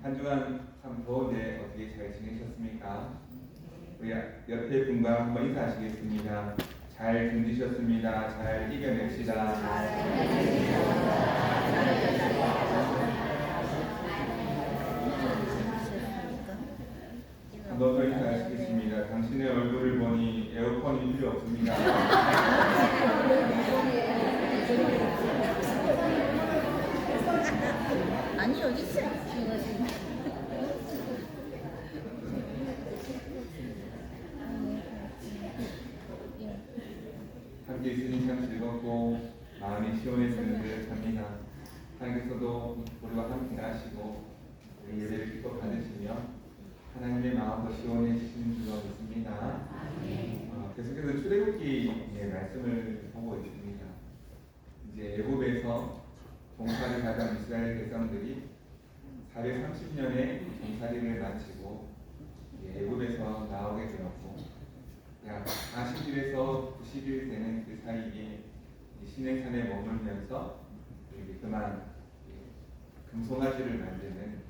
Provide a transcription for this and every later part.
한 주간 참 더운데 어떻게 잘 지내셨습니까? 우리 옆에 분과 한번 인사하시겠습니다. 잘 견디셨습니다. 잘 이겨냅시다. 한 번 더 인사하시겠습니다. 당신의 얼굴을 보니 에어컨이 필요 없습니다. 아니 여기 있어요. 함께 있으니 참 즐겁고 마음이 시원해지는 듯 합니다. 하나님께서도 우리와 함께 하시고 우리 예배를 기뻐 받으시며 하나님의 마음도 시원해지시는 줄로 믿습니다. 계속해서 출애굽기의 말씀을 보고 있습니다. 이제 애굽에서 종살이 가던 이스라엘 백성들이 430년의 종살이를 마치고 애굽에서 나오게 되었고 약 40일에서 90일 되는 그 사이에 시내산에 머물면서 그만 금송아지를 만드는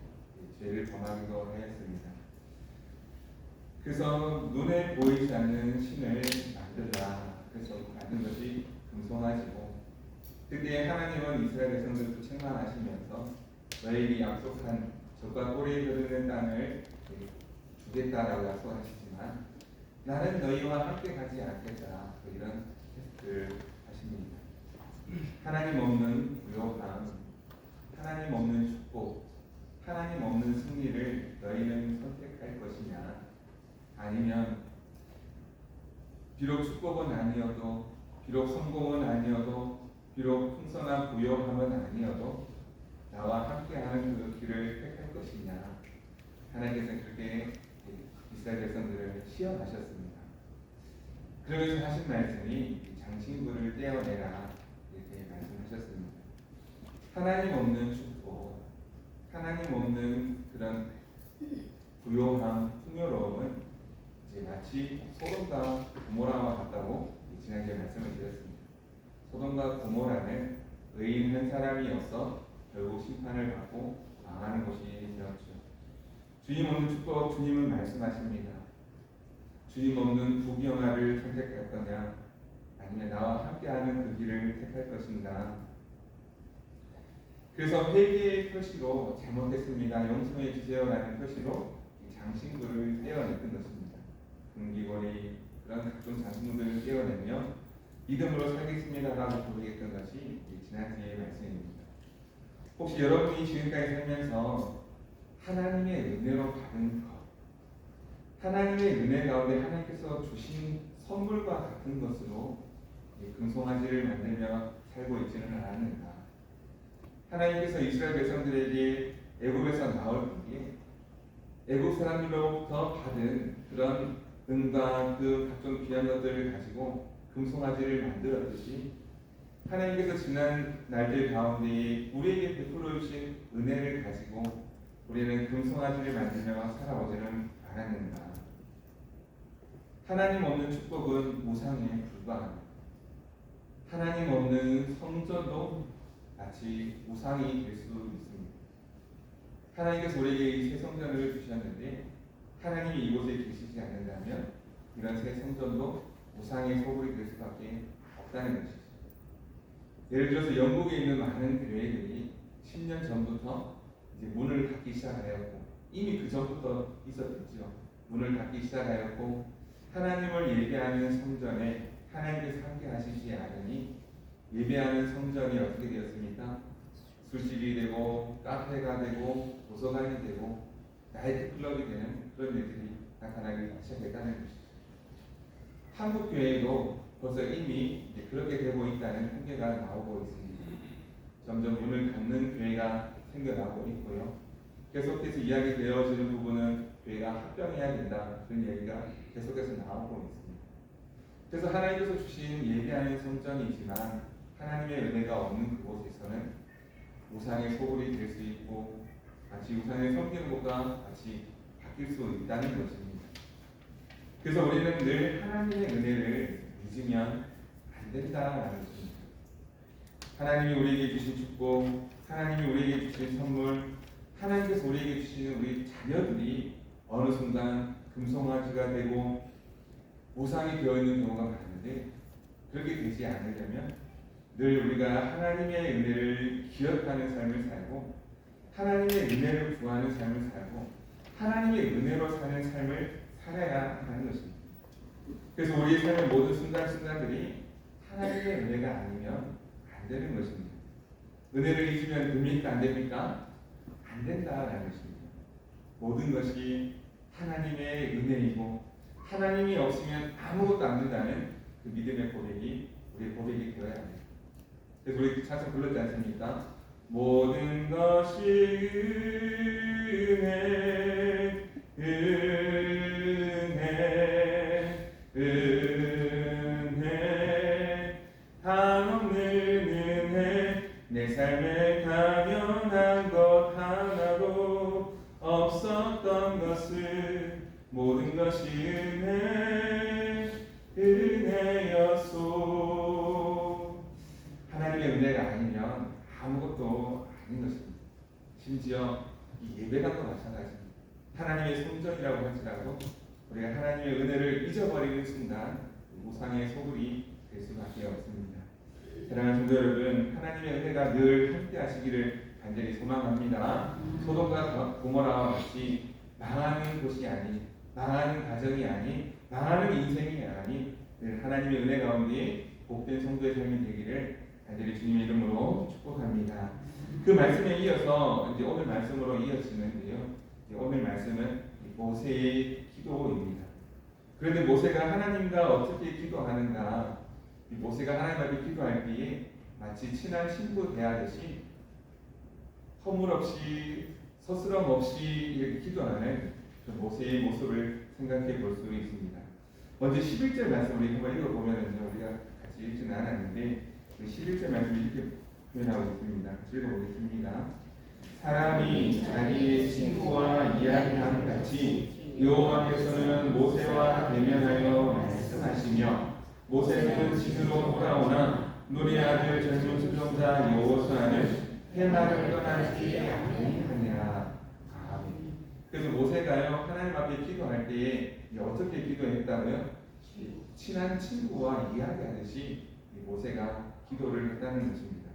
죄를 범하기도 하였습니다. 그래서 눈에 보이지 않는 신을 만들라. 그래서 만든 것이 금송아지고, 그때 하나님은 이스라엘 백성들을 책망하시면서 너희에게 약속한 젖과 꿀이 흐르는 땅을 주겠다라고 약속하시지만 나는 너희와 함께 가지 않겠다. 이런 테스트를 하십니다. 하나님 없는 부요함, 하나님 없는 축복, 하나님 없는 승리를 너희는 선택할 것이냐? 아니면 비록 축복은 아니어도, 비록 성공은 아니어도, 비록 풍성한 부요함은 아니어도 나와 함께하는 그 길을 택할 것이냐? 하나님께서 그렇게 이스라엘 백성들을 시험하셨습니다. 그러면서 하신 말씀이 장신구를 떼어내라 이렇게 말씀하셨습니다. 하나님 없는 축복, 하나님 없는 그런 부요함, 풍요로움은 이제 마치 소돔과 고모라와 같다고 지난주에 말씀을 드렸습니다. 소돔과 고모라는 의인 한 사람이어서 결국 심판을 받고 망하는 곳이 되었죠. 주님 없는 축복, 주님은 말씀하십니다. 주님 없는 부귀영화를 선택할 거냐, 아니면 나와 함께하는 그 길을 택할 것인가. 그래서 회개의 표시로 잘못했습니다, 용서해 주세요라는 표시로 장신구를 떼어냈던 것입니다. 금기고리 그런 각종 장신구들을 떼어내며 믿음으로 살겠습니다라고 고백했던 것이 지난주의 말씀입니다. 혹시 여러분이 지금까지 살면서 하나님의 은혜로 받은 것, 하나님의 은혜 가운데 하나님께서 주신 선물과 같은 것으로 금송아지를 만들며 살고 있지는 않았는가? 하나님께서 이스라엘 백성들에게 애굽에서 나올 때에 애굽 사람들로부터 받은 그런 은과 그 각종 귀한 것들을 가지고 금송아지를 만들었듯이 하나님께서 지난 날들 가운데 우리에게 베풀어 주신 은혜를 가지고 우리는 금송아지를 만들며 살아오지는 않았는가? 하나님 없는 축복은 우상에 불과합니다. 하나님 없는 성전도 마치 우상이 될 수 있습니다. 하나님께서 우리에게 이 새 성전을 주셨는데 하나님이 이곳에 계시지 않는다면 이런 새 성전도 우상의 소굴이 될 수밖에 없다는 것이죠. 예를 들어서 영국에 있는 많은 교회들이 10년 전부터 이제 문을 닫기 시작하였고, 이미 그 전부터 있었겠죠. 문을 닫기 시작하였고 하나님을 예배하는 성전에 하나님께서 함께 하시지 않으니 예배하는 성전이 어떻게 되었습니까? 술집이 되고 카페가 되고 도서관이 되고 나이트클럽이 되는 그런 일들이 나타나기 시작했다는 것이죠. 한국 교회도 벌써 이미 그렇게 되고 있다는 통계가 나오고 있습니다. 점점 문을 닫는 교회가 생겨나고 있고요. 계속해서 이야기되어지는 부분은 교회가 합병해야 된다, 그런 얘기가 계속해서 나오고 있습니다. 그래서 하나님께서 주신 예배하는 성전이지만 하나님의 은혜가 없는 그곳에서는 우상의 소굴이 될 수 있고 마치 우상을 섬기는 것과 같이 바뀔 수 있다는 것입니다. 그래서 우리는 늘 하나님의 은혜를 잊으면 안 된다라는 것입니다. 하나님이 우리에게 주신 축복, 하나님이 우리에게 주신 선물, 하나님께서 우리에게 주시는 우리 자녀들이 어느 순간 금송아지가 되고 우상이 되어 있는 경우가 많은데, 그렇게 되지 않으려면 늘 우리가 하나님의 은혜를 기억하는 삶을 살고 하나님의 은혜를 구하는 삶을 살고 하나님의 은혜로 사는 삶을 살아야 하는 것입니다. 그래서 우리의 삶의 모든 순간순간들이 하나님의 은혜가 아니면 안 되는 것입니다. 은혜를 잊으면 됩니까? 안 됩니까? 안 된다라는 것입니다. 모든 것이 하나님의 은혜이고 하나님이 없으면 아무것도 안 된다는 그 믿음의 고백이 우리의 고백이 되어야 합니다. 그래서 우리 찬송 불렀지 않습니까? 모든 것이 은혜, 은혜, 은혜, 한없는 은혜, 내 삶에 당연한 것 하나도 없었던 것을 모든 것이 은혜, 은혜였소. 하나님의 은혜가 아니면 아무것도 아닌 것입니다. 심지어 이 예배당도 마찬가지입니다. 하나님의 성전이라고 할지라도 우리가 하나님의 은혜를 잊어버리는 순간 우상의 소굴이 될 수밖에 없습니다. 사랑하는 성도 여러분, 하나님의 은혜가 늘 함께 하시기를 간절히 소망합니다. 소돔과 고모라와 같이 망하는 곳이 아닌, 망하는 가정이 아닌, 망하는 인생이 아닌 늘 하나님의 은혜 가운데 복된 성도의 삶이 되기를 간절히 주님의 이름으로 축복합니다. 그 말씀에 이어서 이제 오늘 말씀으로 이어지는데요. 오늘 말씀은 모세의 기도입니다. 그런데 모세가 하나님과 어떻게 기도하는가? 모세가 하나님 앞에 기도할 때에 마치 친한 친구 대하듯이 허물 없이 서스럼 없이 이렇게 기도하는 그 모세의 모습을 생각해 볼 수 있습니다. 먼저 11절 말씀 우리 한번 읽어보면은요, 우리가 같이 읽지는 않았는데 그 11절 말씀 이렇게 표현하고 있습니다. 같이 읽어보겠습니다. 사람이 자기의 친구와 이야기함 같이 여호와께서는 모세와 대면하여 말씀하시며 모세는 지수로 돌아오나 눈의 아들 젊은 수종자 여호수아는 해마를 떠나지 아니하니라. 그래서 모세가요 하나님 앞에 기도할 때에 어떻게 기도했다고요? 친한 친구와 이야기하듯이 모세가 기도를 했다는 것입니다.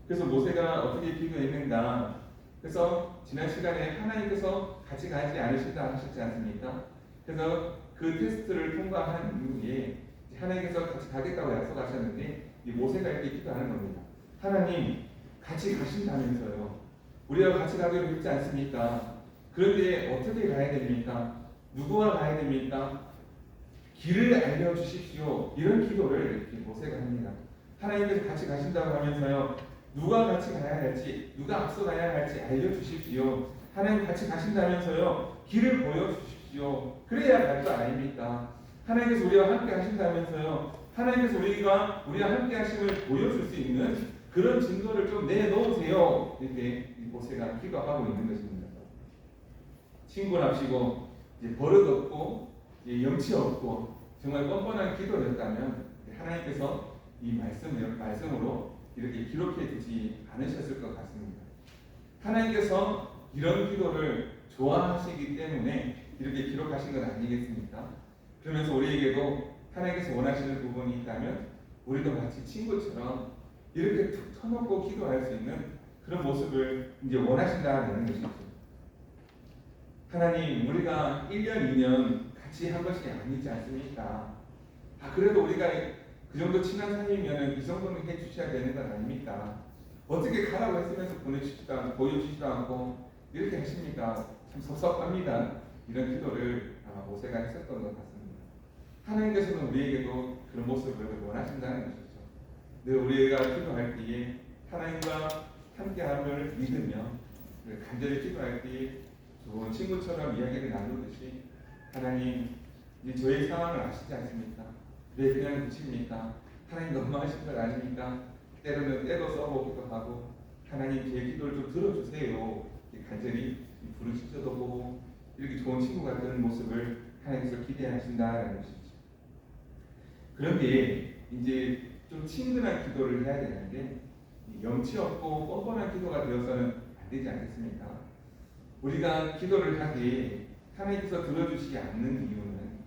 그래서 모세가 어떻게 기도했는가? 그래서 지난 시간에 하나님께서 같이 가지 않으신다 하셨지 않습니까? 그래서 그 테스트를 통과한 이후에 하나님께서 같이 가겠다고 약속하셨는데 이 모세가 이렇게 기도하는 겁니다. 하나님 같이 가신다면서요. 우리가 같이 가기로 했지 않습니까? 그런데 어떻게 가야 됩니까? 누구와 가야 됩니까? 길을 알려주십시오. 이런 기도를 이렇게 모세가 합니다. 하나님께서 같이 가신다고 하면서요. 누가 같이 가야 할지, 누가 앞서 가야 할지 알려주십시오. 하나님 같이 가신다면서요. 길을 보여주십시오. 그래야 갈 거 아닙니까? 하나님께서 우리와 함께 하신다면서요. 하나님께서 우리와 함께 하심을 보여줄 수 있는 그런 증거를 좀 내놓으세요. 이렇게 모세가 기도하고 있는 것입니다. 친구랍시고 이제 버릇 없고 이제 염치 없고 정말 뻔뻔한 기도였다면 하나님께서 이 말씀으로 이렇게 기록해 두지 않으셨을 것 같습니다. 하나님께서 이런 기도를 좋아하시기 때문에 이렇게 기록하신 건 아니겠습니까? 그러면서 우리에게도 하나님께서 원하시는 부분이 있다면 우리도 마치 친구처럼 이렇게 툭 터놓고 기도할 수 있는 그런 모습을 이제 원하신다는 것이죠. 하나님, 우리가 1년, 2년 같이 한 것이 아니지 않습니까? 그래도 우리가 그 정도 친한 사이면 이 정도는 해주셔야 되는 건 아닙니까? 어떻게 가라고 했으면서 보내주시지도 않고 보여주시지도 않고 이렇게 하십니까? 참 섭섭합니다. 이런 기도를 아마 모세가 했었던 것 같습니다. 하나님께서는 우리에게도 그런 모습을 원하신다는 것이죠. 늘 우리가 기도할 때에 하나님과 함께함을 믿으며 간절히 기도할 때에 좋은 친구처럼 이야기를 나누듯이 하나님, 이제 저의 상황을 아시지 않습니까? 왜 그냥 두십니까? 하나님 너무하신 걸 아십니까? 때로는 때도 써보기도 하고 하나님 제 기도를 좀 들어주세요. 간절히 부르짖어도 보고 이렇게 좋은 친구가 되는 모습을 하나님께서 기대하신다는 것이죠. 그런데 이제 좀 친근한 기도를 해야 되는데 염치 없고 뻔뻔한 기도가 되어서는 안 되지 않겠습니까? 우리가 기도를 하기에 하나님께서 들어주시지 않는 이유는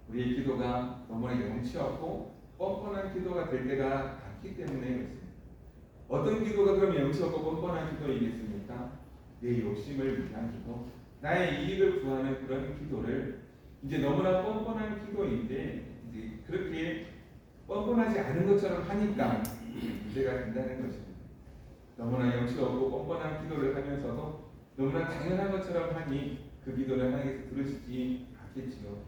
우리의 기도가 너무나 영치 없고 뻔뻔한 기도가 될 때가 많기 때문에 그렇습니다. 어떤 기도가 그럼 영치 없고 뻔뻔한 기도이겠습니까? 내 욕심을 위한 기도, 나의 이익을 구하는 그런 기도를 이제 너무나 뻔뻔한 기도인데 이제 그렇게 뻔뻔하지 않은 것처럼 하니까 문제가 된다는 것입니다. 너무나 영치 없고 뻔뻔한 기도를 하면서도 너무나 당연한 것처럼 하니 그 기도를 하나님께서 들으시지 않겠지요.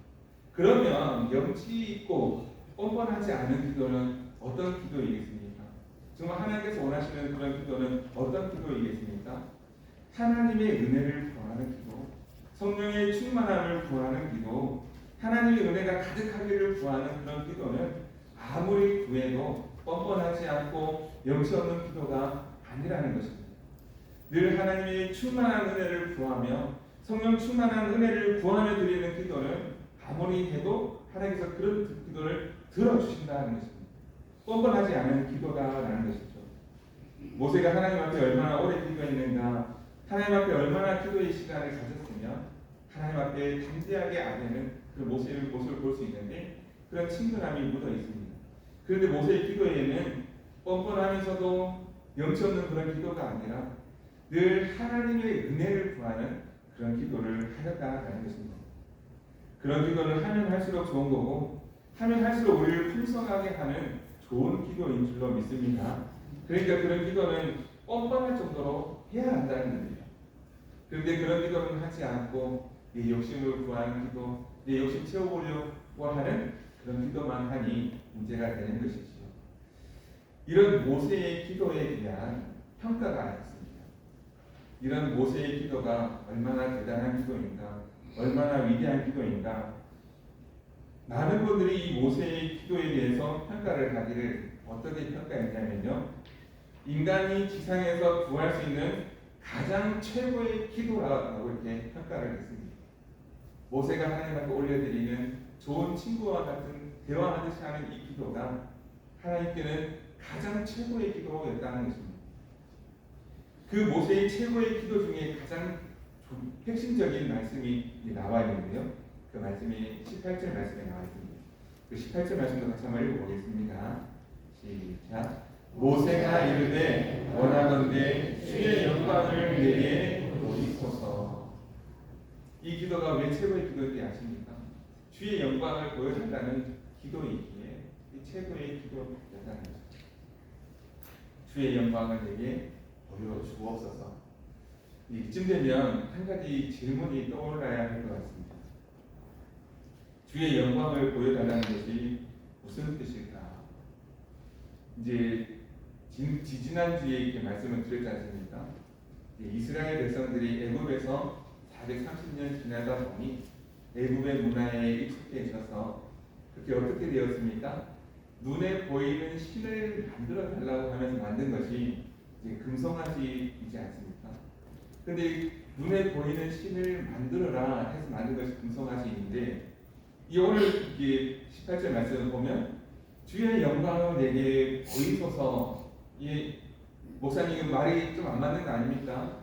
그러면 영치 있고 뻔뻔하지 않은 기도는 어떤 기도이겠습니까? 정말 하나님께서 원하시는 그런 기도는 어떤 기도이겠습니까? 하나님의 은혜를 구하는 기도, 성령의 충만함을 구하는 기도, 하나님의 은혜가 가득하기를 구하는 그런 기도는 아무리 구해도 뻔뻔하지 않고 영치 없는 기도가 아니라는 것입니다. 늘 하나님의 충만한 은혜를 구하며 성령 충만한 은혜를 구하며 드리는 기도는 아무리 해도 하나님께서 그런 기도를 들어주신다는 것입니다. 뻔뻔하지 않은 기도다라는 것이죠. 모세가 하나님 앞에 얼마나 오래 기도했는가, 하나님 앞에 얼마나 기도의 시간을 가졌으면 하나님 앞에 담대하게 아뢰는 그 모습을 볼 수 있는데 그런 친근함이 묻어 있습니다. 그런데 모세의 기도에는 뻔뻔하면서도 영치 없는 그런 기도가 아니라 늘 하나님의 은혜를 구하는 그런 기도를 하였다라는 것입니다. 그런 기도를 하면 할수록 좋은 거고 하면 할수록 우리를 풍성하게 하는 좋은 기도인 줄로 믿습니다. 그러니까 그런 기도는 뻔뻔할 정도로 해야 한다는 겁니다. 그런데 그런 기도는 하지 않고 내 욕심을 구하는 기도, 내 욕심 채워보려고 하는 그런 기도만 하니 문제가 되는 것이지요. 이런 모세의 기도에 대한 평가가 있습니다. 이런 모세의 기도가 얼마나 대단한 기도인가, 얼마나 위대한 기도인가. 많은 분들이 이 모세의 기도에 대해서 평가를 하기를 어떻게 평가했냐면요, 인간이 지상에서 구할 수 있는 가장 최고의 기도라고 이렇게 평가를 했습니다. 모세가 하나님 앞에 올려드리는 좋은 친구와 같은 대화하듯이 하는 이 기도가 하나님께는 가장 최고의 기도였다는 것입니다. 그 모세의 최고의 기도 중에 가장 핵심적인 말씀이 나와 있는데요. 그 말씀이 18절 말씀에 나와 있습니다. 그 18절 말씀도 같이 한번 읽어보겠습니다. 시작. 모세가 이르되 원하건대 주의 영광을 내게 보이소서. 이 기도가 왜 최고의 기도인지 아십니까? 주의 영광을 보여준다는 기도이기에 이 최고의 기도였다는 거죠. 주의 영광을 내게 보여주옵소서. 이쯤 되면 한 가지 질문이 떠올라야 할 것 같습니다. 주의 영광을 보여달라는 것이 무슨 뜻일까? 이제 지지난주에 이렇게 말씀을 드렸지 않습니까? 이스라엘 백성들이 애굽에서 430년 지나다 보니 애굽의 문화에 익숙해져서 그게 어떻게 되었습니까? 눈에 보이는 신을 만들어 달라고 하면서 만든 것이 이제 금송아지이지 않습니까? 근데 눈에 보이는 신을 만들어라 해서 만든 것이 금송아지인데 이 오늘 이게 18절 말씀을 보면 주의 영광을 내게 보이소서. 이 목사님 말이 좀 안 맞는 거 아닙니까?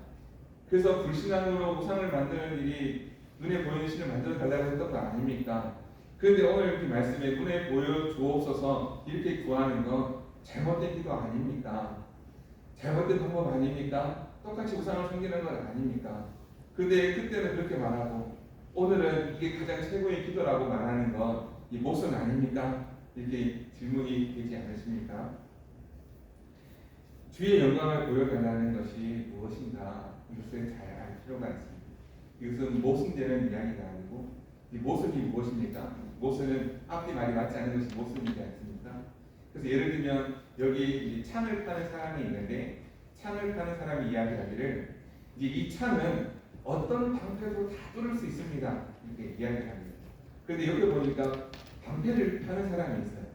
그래서 불신앙으로 우상을 만드는 일이 눈에 보이는 신을 만들어 달라고 했던 거 아닙니까? 그런데 오늘 이렇게 말씀에 눈에 보여 주옵소서 이렇게 구하는 건 잘못된 기도 아닙니까? 잘못된 방법 아닙니까? 똑같이 우상을 섬기는 건 아닙니까? 근데 그때는 그렇게 말하고 오늘은 이게 가장 최고의 기도라고 말하는 건 이 모순 아닙니까? 이렇게 질문이 되지 않으십니까? 주의 영광을 보여달라는 것이 무엇인가 이것을 잘 알 필요가 있습니다. 이것은 모순되는 이야기가 아니고 이 모순이 무엇입니까? 모순은 앞뒤 말이 맞지 않는 것이 모순이지 않습니까? 그래서 예를 들면 여기 창을 파는 사람이 있는데 창을 파는 사람이 이야기하기를 이제 이 창은 어떤 방패도 다 뚫을 수 있습니다. 이렇게 이야기합니다. 그런데 여기 보니까 방패를 파는 사람이 있어요.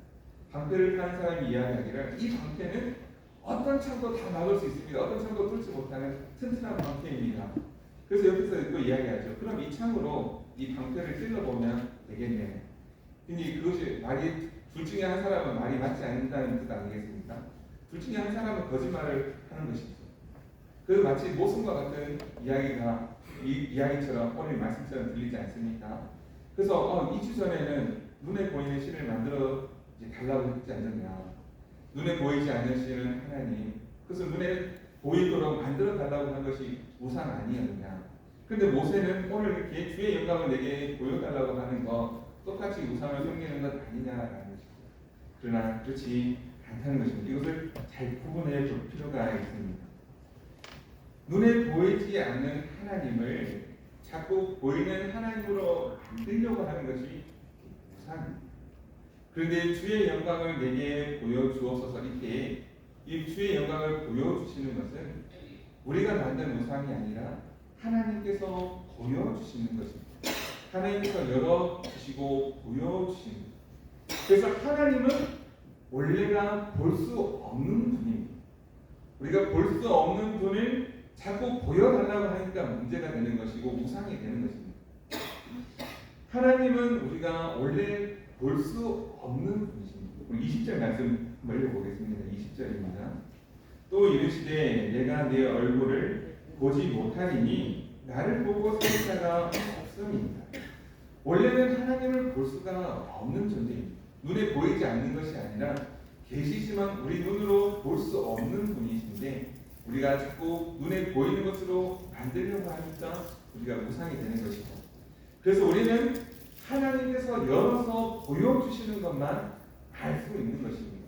방패를 파는 사람이 이야기하기를 이 방패는 어떤 창도 다 막을 수 있습니다. 어떤 창도 뚫지 못하는 튼튼한 방패입니다. 그래서 옆에서 또 이야기하죠. 그럼 이 창으로 이 방패를 찔러보면 되겠네. 근데 그것이 말이 둘 중에 한 사람은 말이 맞지 않는다는 뜻 아니겠습니까? 둘 중에 한 사람은 거짓말을 하는 것이죠. 그 마치 모순과 같은 이야기가 이 이야기처럼 오늘 말씀처럼 들리지 않습니까? 그래서 2주 전에는 눈에 보이는 신을 만들어 이제 달라고 했지 않느냐. 눈에 보이지 않는 신은 하나님. 그래서 눈에 보이도록 만들어 달라고 한 것이 우상 아니었느냐. 그런데 모세는 오늘 이렇게 주의 영광을 내게 보여달라고 하는 거 똑같이 우상을 섬기는 것 아니냐라는 것이죠. 그러나 그렇지 않다는 것입니다. 이것을 잘 구분해 볼 필요가 있습니다. 눈에 보이지 않는 하나님을 자꾸 보이는 하나님으로 만들려고 하는 것이 우상입니다. 그런데 주의 영광을 내게 보여주옵소서 이렇게 이 주의 영광을 보여주시는 것은 우리가 만든 우상이 아니라 하나님께서 보여주시는 것입니다. 하나님께서 열어주시고 보여주시는 것. 그래서 하나님은 원래가 볼 수 없는 분입니다. 우리가 볼 수 없는 분을 자꾸 보여달라고 하니까 문제가 되는 것이고 우상이 되는 것입니다. 하나님은 우리가 원래 볼 수 없는 분이십니다. 20절 말씀 한번 읽어보겠습니다. 20절입니다. 또 이르시되 내가 내 얼굴을 보지 못하리니 나를 보고 살 자가 없음이니라. 원래는 하나님을 볼 수가 없는 존재입니다. 눈에 보이지 않는 것이 아니라 계시지만 우리 눈으로 볼 수 없는 분이신데 우리가 자꾸 눈에 보이는 것으로 만들려고 하니까 우리가 우상이 되는 것이고, 그래서 우리는 하나님께서 열어서 보여주시는 것만 알 수 있는 것입니다.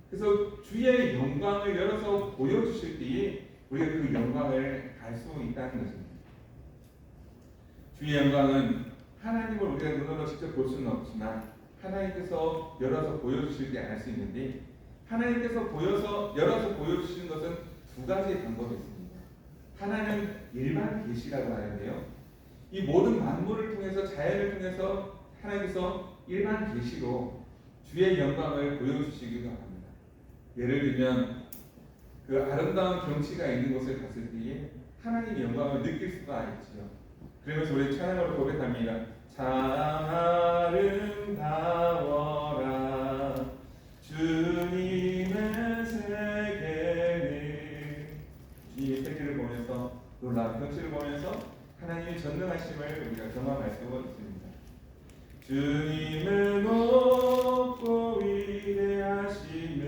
그래서 주의 영광을 열어서 보여주실 때에 우리가 그 영광을 알 수 있다는 것입니다. 주의 영광은 하나님을 우리가 눈으로 직접 볼 수는 없지만 하나님께서 열어서 보여주실 때 알 수 있는데, 하나님께서 열어서 보여주시는 것은 두 가지의 방법이 있습니다. 하나는 일반 계시라고 하는데요. 이 모든 만물을 통해서 자연을 통해서 하나님께서 일반 계시로 주의 영광을 보여주시기도 합니다. 예를 들면 그 아름다운 경치가 있는 곳을 갔을 때에 하나님의 영광을 느낄 수가 있지요. 그러면서 우리 찬양으로 고백합니다. 참 아름다워라 주님의 세계는. 주님의 세계를 보면서 놀라운 경치를 보면서 하나님의 전능하심을 우리가 경험할 수 있습니다. 주님을 높고 위대하심을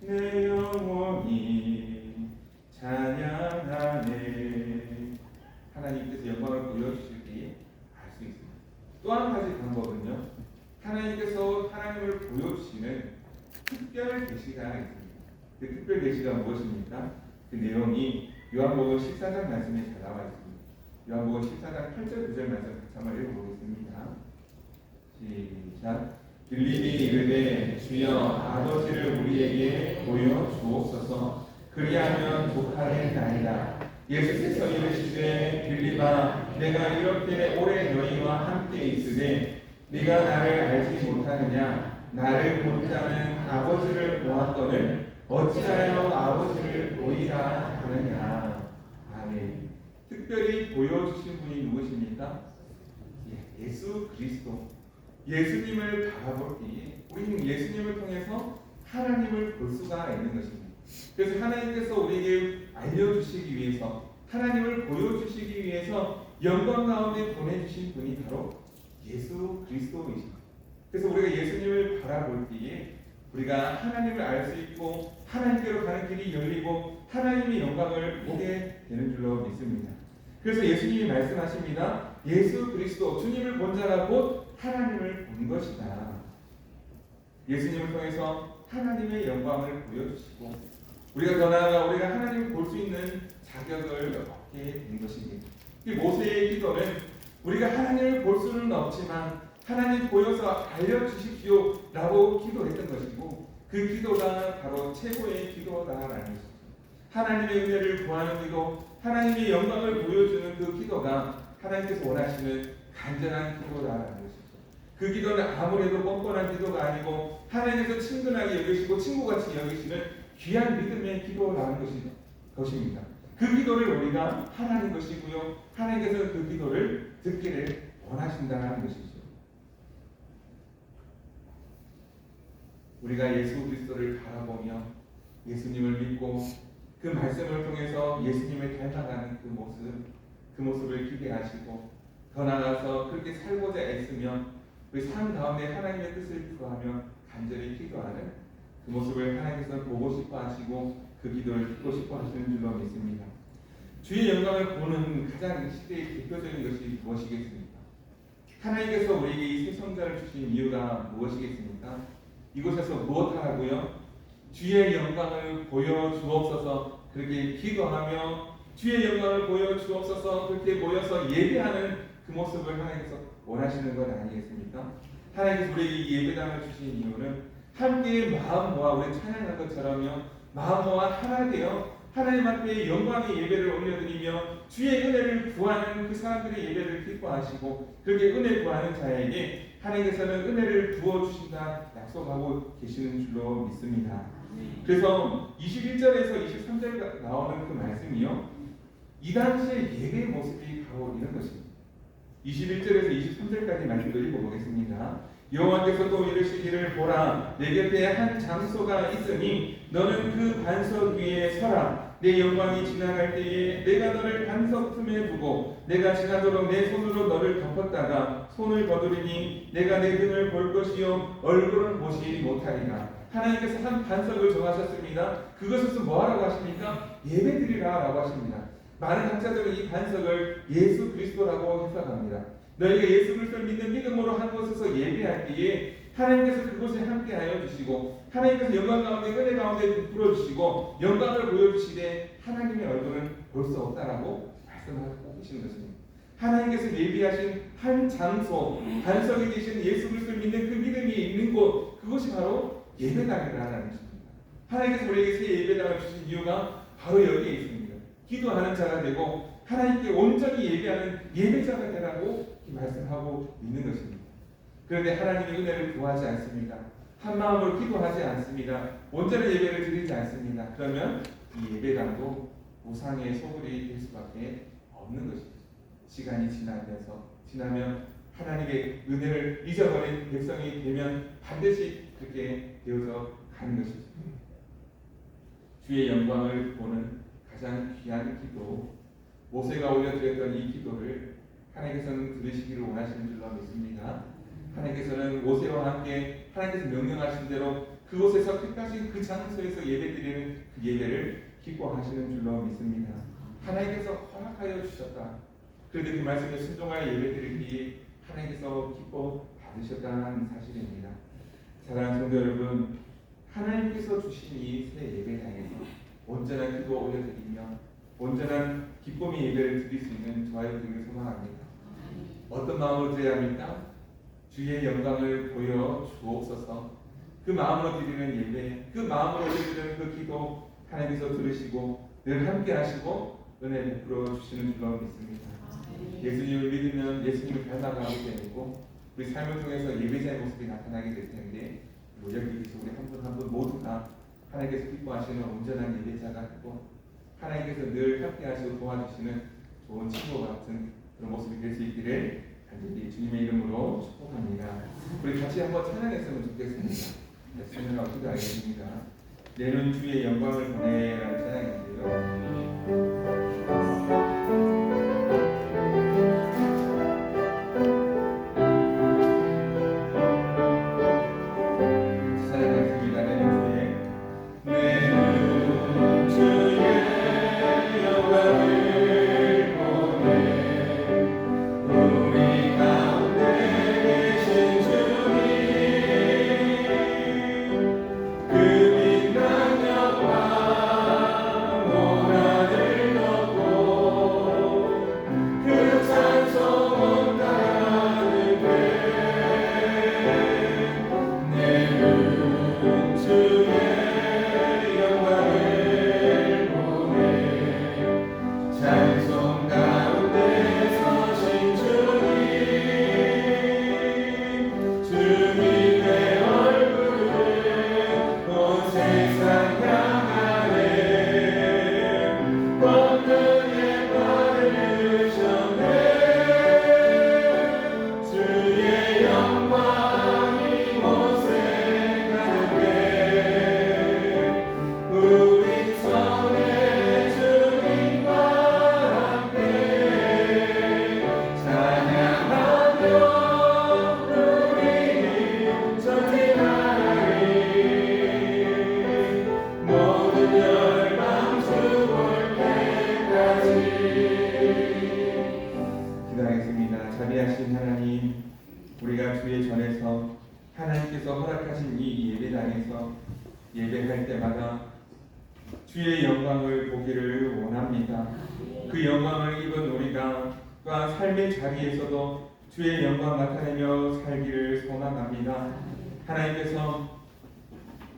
내 영혼이 찬양하네. 하나님께서 영광을 보여주실 때에 알 수 있습니다. 또 한 가지 방법은요, 하나님께서 하나님을 보여주시는 특별 계시가 있습니다. 그 특별 계시가 무엇입니까? 그 내용이 요한복음 14장 말씀에 잘 나와 있습니다. 요한복음 14장 8절 9절 말씀 같이 한번 읽어보겠습니다. 시작. 빌립이 이르되 주여 아버지를 우리에게 보여주옵소서. 그리하면 독하겠나이다. 예수께서 이르시되 빌립아 내가 이렇게 오래 너희와 함께 있으되 네가 나를 알지 못하느냐? 나를 본 자는 아버지를 보았거늘 어찌하여 아버지를 보이라 하느냐. 아멘. 특별히 보여주신 분이 누구십니까? 예수 그리스도. 예수님을 바라볼 때에 우리는 예수님을 통해서 하나님을 볼 수가 있는 것입니다. 그래서 하나님께서 우리에게 알려주시기 위해서, 하나님을 보여주시기 위해서 영광 가운데 보내주신 분이 바로 예수 그리스도이십니다. 그래서 우리가 예수님을 바라볼 때에 우리가 하나님을 알 수 있고 하나님께로 가는 길이 열리고 하나님의 영광을 보게 되는 줄로 믿습니다. 그래서 예수님이 말씀하십니다. 예수 그리스도 주님을 본 자가 곧 하나님을 본 것이다. 예수님을 통해서 하나님의 영광을 보여주시고 우리가 더 나아가 우리가 하나님을 볼 수 있는 자격을 얻게 된 것입니다. 이 모세의 기도는 우리가 하나님을 볼 수는 없지만 하나님 보여서 알려주십시오 라고 기도했던 것이고, 그 기도가 바로 최고의 기도다라는 것입니다. 하나님의 은혜를 구하는 기도, 하나님의 영광을 보여주는 그 기도가 하나님께서 원하시는 간절한 기도다라는 것이죠. 그 기도는 아무래도 뻔뻔한 기도가 아니고 하나님께서 친근하게 여기시고 친구같이 여기시는 귀한 믿음의 기도라는 것입니다. 그 기도를 우리가 하나님 것이고요, 하나님께서 그 기도를 듣기를 원하신다는 것이죠. 우리가 예수 그리스도를 바라보며 예수님을 믿고 그 말씀을 통해서 예수님을 닮아가는 그 모습, 그 모습을 기대하시고 더 나아가서 그렇게 살고자 애쓰며 그 삶 가운데 하나님의 뜻을 구하며 간절히 기도하는 그 모습을 하나님께서 보고 싶어 하시고 그 기도를 듣고 싶어 하시는 줄로 믿습니다. 주의 영광을 보는 가장 시대의 대표적인 것이 무엇이겠습니까? 하나님께서 우리에게 이 새 성자를 주신 이유가 무엇이겠습니까? 이곳에서 무엇하라고요? 주의 영광을 보여주옵소서 그렇게 기도하며 주의 영광을 보여주옵소서 그렇게 모여서 예배하는 그 모습을 하나님께서 원하시는 것 아니겠습니까? 하나님께서 우리에게 예배당을 주신 이유는 함께 마음 모아 우리 찬양한 것처럼요 마음 모아 하나 되어 하나님 앞에 영광의 예배를 올려드리며 주의 은혜를 구하는 그 사람들의 예배를 기뻐하시고 그렇게 은혜 구하는 자에게 하나님께서는 은혜를 부어주신다 약속하고 계시는 줄로 믿습니다. 그래서 21절에서 23절 나오는 그 말씀이요 이 당시의 예배의 모습이 바로 이런 것입니다. 21절에서 23절까지 말씀을 읽어보겠습니다. 여호와께서 또 이르시기를 보라 내 곁에 한 장소가 있으니 너는 그 반석 위에 서라 내 영광이 지나갈 때에 내가 너를 반석 틈에 두고 내가 지나도록 내 손으로 너를 덮었다가 손을 거두리니 내가 내 등을 볼 것이요 얼굴은 보지 못하리라. 하나님께서 한 반석을 정하셨습니다. 그것에서 뭐하라고 하십니까? 예배드리라 라고 하십니다. 많은 학자들은 이 반석을 예수 그리스도라고 해석합니다. 너희가 예수 그리스도를 믿는 믿음으로 한 곳에서 예배할 때에 하나님께서 그곳에 함께하여 주시고 하나님께서 영광 가운데 은혜 가운데 베풀어 주시고 영광을 보여주시되 하나님의 얼굴은 볼 수 없다라고 말씀하고 계시는 것입니다. 하나님께서 예비하신 한 장소 반석이 되신 예수 그리스도를 믿는 그 믿음이 있는 곳 그것이 바로 예배당이라는 것입니다. 하나님께서 우리에게 새 예배당을 주신 이유가 바로 여기에 있습니다. 기도하는 자가 되고 하나님께 온전히 예배하는 예배자가 되라고 말씀하고 있는 것입니다. 그런데 하나님의 은혜를 구하지 않습니다. 한 마음으로 기도하지 않습니다. 온전한 예배를 드리지 않습니다. 그러면 이 예배당도 우상의 소굴이 될 수밖에 없는 것입니다. 시간이 지나면 하나님의 은혜를 잊어버린 백성이 되면 반드시 그렇게 되어서 가는 것이죠. 주의 영광을 보는 가장 귀한 기도 모세가 올려드렸던 이 기도를 하나님께서는 들으시기를 원하시는 줄로 믿습니다. 하나님께서는 모세와 함께 하나님께서 명령하신 대로 그곳에서 택하신 그 장소에서 예배드리는 그 예배를 기뻐하시는 줄로 믿습니다. 하나님께서 허락하여 주셨다. 그런데 그 말씀에 순종하여 예배드리기에 하나님께서 기뻐 받으셨다는 사실입니다. 사랑하는 성도 여러분, 하나님께서 주신 이 새 예배당에서 온전한 기도 올려드리며 온전한 기쁨의 예배를 드릴 수 있는 저와 여러분을 소망합니다. 어떤 마음으로 드려야 합니까? 주의 영광을 보여 주옵소서. 그 마음으로 드리는 예배, 그 마음으로 드리는 그 기도 하나님께서 들으시고 늘 함께 하시고 은혜 베풀어 주시는 줄로 믿습니다. 예수님을 믿으면 예수님을 닮아가게 되고 우리 삶을 통해서 예배자의 모습이 나타나게 될 텐데 여기 계신 우리 한 분 한 분 모두가 하나님께서 기뻐하시는 온전한 예배자가 되고 하나님께서 늘 함께 하시고 도와주시는 좋은 친구 같은 그런 모습이 될 수 있기를 간절히 주님의 이름으로 축복합니다. 우리 같이 한번 찬양했으면 좋겠습니다. 찬양하고 기도하겠습니다. 내는 주의 영광을 보내라는 찬양인데요. 그 빛난 영광 기도하겠습니다. 자비하신 하나님, 우리가 주의 전에서 하나님께서 허락하신 이 예배당에서 예배할 때마다 주의 영광을 보기를 원합니다. 그 영광을 입은 우리가 또한 삶의 자리에서도 주의 영광 나타내며 살기를 소망합니다. 하나님께서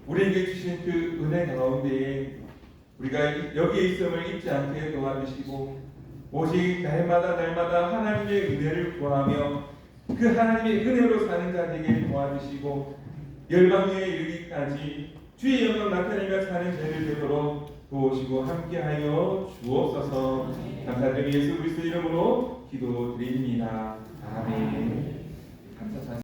우리에게 주신 그 은혜 가운데에 우리가 여기에 있음을 잊지 않게 도와주시고 오직 날마다 하나님의 은혜를 구하며 그 하나님의 은혜로 사는 자 되게 도와주시고 열방에 이르기까지 주의 영광 나타내며 사는 죄를 되도록 도우시고 함께하여 주옵소서. 감사드리며 예수 그리스도 이름으로 기도드립니다.